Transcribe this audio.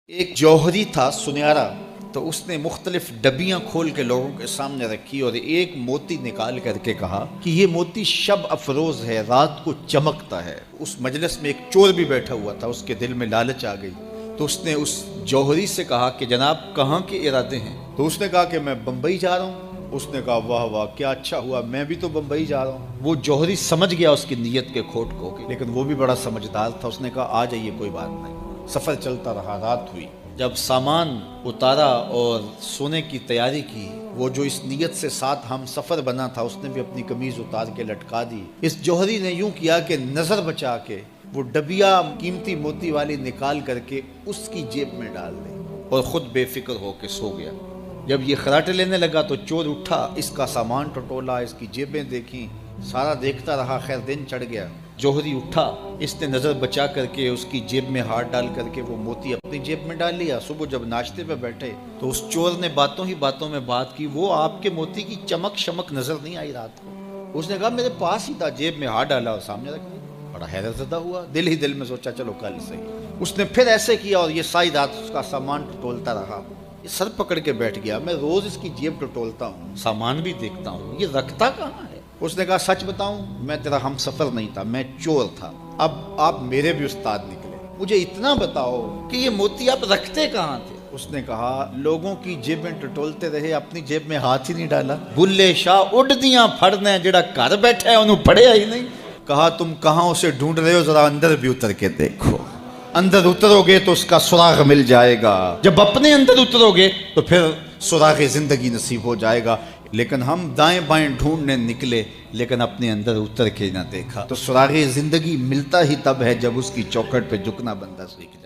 ایک جوہری تھا سنہرا، تو اس نے مختلف ڈبیاں کھول کے لوگوں کے سامنے رکھی اور ایک موتی نکال کر کے کہا کہ یہ موتی شب افروز ہے، رات کو چمکتا ہے۔ اس مجلس میں ایک چور بھی بیٹھا ہوا تھا، اس کے دل میں لالچ آ گئی، تو اس نے اس جوہری سے کہا کہ جناب کہاں کے ارادے ہیں؟ تو اس نے کہا کہ میں بمبئی جا رہا ہوں۔ اس نے کہا واہ واہ کیا اچھا ہوا، میں بھی تو بمبئی جا رہا ہوں۔ وہ جوہری سمجھ گیا اس کی نیت کے کھوٹ کو، لیکن وہ بھی بڑا سمجھدار تھا۔ اس نے کہا آ جائیے کوئی بات نہیں۔ سفر چلتا رہا، رات ہوئی، جب سامان اتارا اور سونے کی تیاری کی، وہ جو اس نیت سے ساتھ ہم سفر بنا تھا اس نے بھی اپنی قمیض اتار کے لٹکا دی۔ اس جوہری نے یوں کیا کہ نظر بچا کے وہ ڈبیا قیمتی موتی والی نکال کر کے اس کی جیب میں ڈال دی اور خود بے فکر ہو کے سو گیا۔ جب یہ خراٹے لینے لگا تو چور اٹھا، اس کا سامان ٹٹولا، اس کی جیبیں دیکھیں، سارا دیکھتا رہا۔ خیر دن چڑھ گیا، جوہری اٹھا، اس نے نظر بچا کر کے اس کی جیب میں ہاتھ ڈال کر کے وہ موتی اپنی جیب میں ڈال لیا۔ صبح جب ناشتے پہ بیٹھے تو اس چور نے باتوں ہی باتوں میں بات کی، وہ آپ کے موتی کی چمک شمک نظر نہیں آئی رات کو؟ اس نے کہا میرے پاس ہی تھا، جیب میں ہاتھ ڈالا اور سامنے رکھ دیا۔ بڑا حیرت زدہ ہوا، دل ہی دل میں سوچا چلو کل صحیح۔ اس نے پھر ایسے کیا اور یہ ساری رات اس کا سامان ٹٹولتا رہا۔ یہ سر پکڑ کے بیٹھ گیا، میں روز اس کی جیب ٹٹولتا ہوں، سامان بھی دیکھتا ہوں، یہ رکھتا کہاں ہے؟ اس نے کہا سچ بتاؤں میں تیرا ہم سفر نہیں تھا، میں چور تھا، اب آپ میرے بھی استاد نکلے، مجھے اتنا بتاؤ کہ یہ موتی آپ رکھتے کہاں تھے؟ اس نے کہا لوگوں کی جیبیں ٹٹولتے رہے، اپنی جیب میں ہاتھ ہی نہیں ڈالا۔ بلے شاہ اڈدیاں پھڑنے جڑا گھر بیٹھا ہے انہوں پڑھیا ہی نہیں۔ کہا تم کہاں اسے ڈھونڈ رہے ہو، ذرا اندر بھی اتر کے دیکھو، اندر اترو گے تو اس کا سراغ مل جائے گا، جب اپنے اندر اترو گے تو پھر سراغ زندگی نصیب ہو جائے گا۔ لیکن ہم دائیں بائیں ڈھونڈنے نکلے لیکن اپنے اندر اتر کے نہ دیکھا، تو سراغ زندگی ملتا ہی تب ہے جب اس کی چوکھٹ پہ جھکنا بندہ سیکھ جائے۔